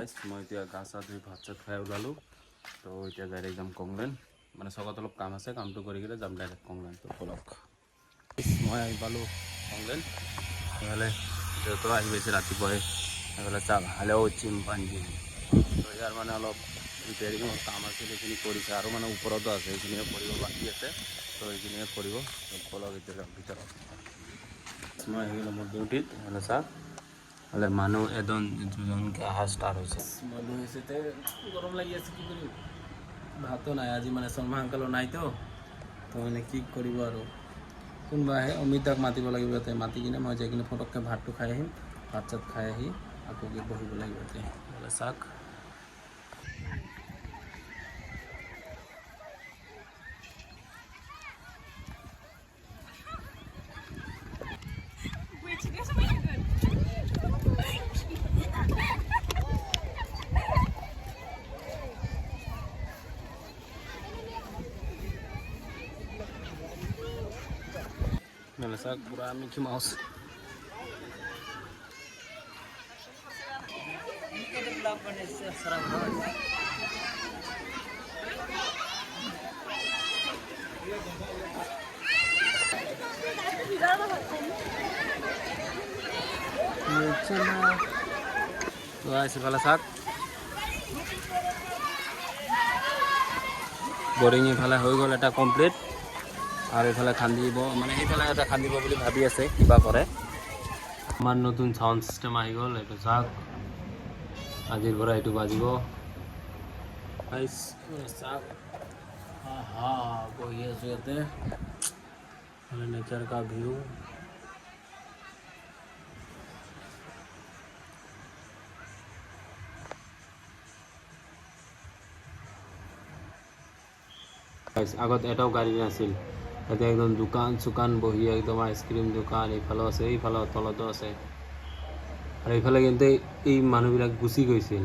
Guys মই এতিয়া গা চা ধুই ভাত চাত খাই ওলালোঁ তো এতিয়া ডাইৰেক্ট যাম কংলেন মানে চকত অলপ কাম আছে কামটো কৰি কিনে যাম ডাইৰেক্ট কংলেন তো বলক মই আহি পালোঁ কংলেন সেইফালে দেউতাও আহি পাইছে ৰাতিপুৱাই সেইফালে চাহ ভালেও চিম্পাঞ্জি তো ইয়াৰ মানে অলপ ৰিপেয়াৰিঙৰ কাম আছে সেইখিনি কৰিছে আৰু মানে ওপৰতো আছে সেইখিনিয়ে কৰিব বাকী আছে তো সেইখিনিয়ে কৰিব বলক এতিয়া ভিতৰত মই আহি গ'লোঁ মোৰ ডিউটিত সেইফালে চাহ হলে মানুহ এজন দুজনকে অহা ষ্টাৰ্ট হৈছে মানুহ হৈছে তে গৰম লাগি আছে কি কৰিম ভাতো নাই আজি মানে শৰ্মা আংকালো নাইতো তো মানে কি কৰিব আৰু কোনোবা আহে অমিতাক মাতিব লাগিব ইয়াতে মাতি কিনে মই যাই কিনে ফটককৈ ভাতটো খাই আহিম ভাত চাত খাই আহি আকৌ কি বহিব লাগিব ইয়াতে বোলে চাওক Nalasak pura Mickey Mouse. তো আইসি ভালো থাক বোরিং ইফালে হৈ গ'ল এটা কমপ্লিট আর এফালে খান্দিব মানে এইফালে এটা খান্দিব বুলি ভাবি আছে কিবা কৰে আমাৰ নতুন সাউন্ড সিস্টেম আহি গ'ল এইটো চাওক আজিৰ পৰা এইটো বাজিব গাইস চাওক হা বহি আছো ইয়াতে মানে নেচাৰ কা ভিউ আগত এটাও গাড়ী নাছিল ইয়াতে একদম দোকান চুকান বহি একদম আইচক্ৰীম দোকান এইফালেও আছে এইফালে তলতো আছে আৰু এইফালে কিন্তু এই মানুহবিলাক গুচি গৈছিল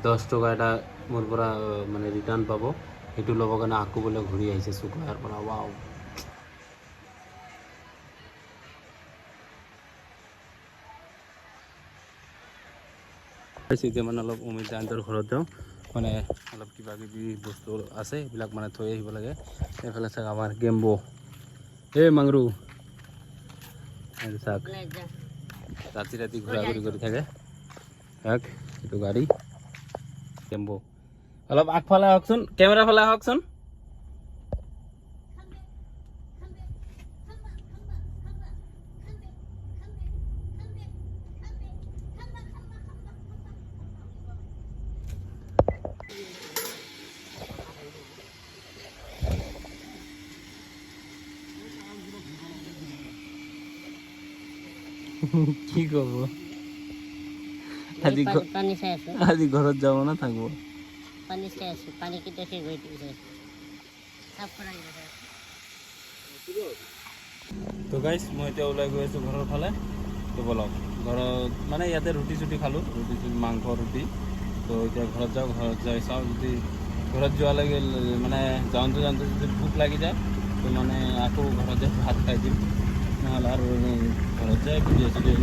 10 টকা এটা মোৰ পৰা মানে ৰিটাৰ্ণ পাব সেইটো ল'ব কাৰণে আকৌ বোলে ঘূৰি আহিছে চুকলাৰ পৰা ৱাও এতিয়া মানে অলপ উমিদ দান্তৰ ঘৰত যাওঁ মানে অলপ কিবা কিবি বস্তু আছে এইবিলাক মানে থৈ আহিব লাগে এইফালে চাওক আমাৰ গেম্বো এই মাংৰু চাওক ৰাতি ৰাতি ঘূৰা ঘূৰি কৰি থাকে চাওক এইটো গাড়ী গেম্বো অলপ আগফালে আহকচোন কেমেৰা ফালে আহকচোন কি কৰব আজি পানি চাই আছো আজি ঘৰত যাব না থাকব পানি চাই আছো পানি কিটা শেষ হৈ গৈছে সাফ কৰাই আছে তো গাইস মই এতিয়া ওলাই গৈ আছো ঘৰৰ ফালে তো বলক ঘৰত মানে ইয়াতে ৰুটি চুটি খালো ৰুটি মাংস ৰুটি তো এতিয়া ঘৰত যাওঁ ঘৰত যাই চাওঁ যদি ঘৰত যোৱা লাগে মানে যাওঁতে যাওঁতে যদি ভোক লাগি যায় তো মানে আকৌ ঘৰত যাই ভাত খাই দিম নহ'লে আৰু ঘৰত যাই ভিডিঅ' চিডিঅ'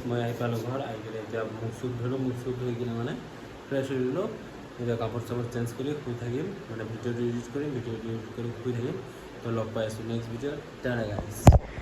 মই আহি পালোঁ ঘৰ আহি কিনে এতিয়া মুখ চুখ ধৰিলোঁ মুখ চুখ ধুই কিনে মানে ফ্ৰেছ হৈ দিলোঁ এতিয়া কাপোৰ চাপোৰ চেঞ্জ কৰি শুই থাকিম মানে ভিডিঅ'টো এডিট কৰিম ভিডিঅ'টো এডিট কৰি শুই থাকিম তো লগ পাই আছোঁ নেক্সট ভিডিঅ'ত টাটা গাইছ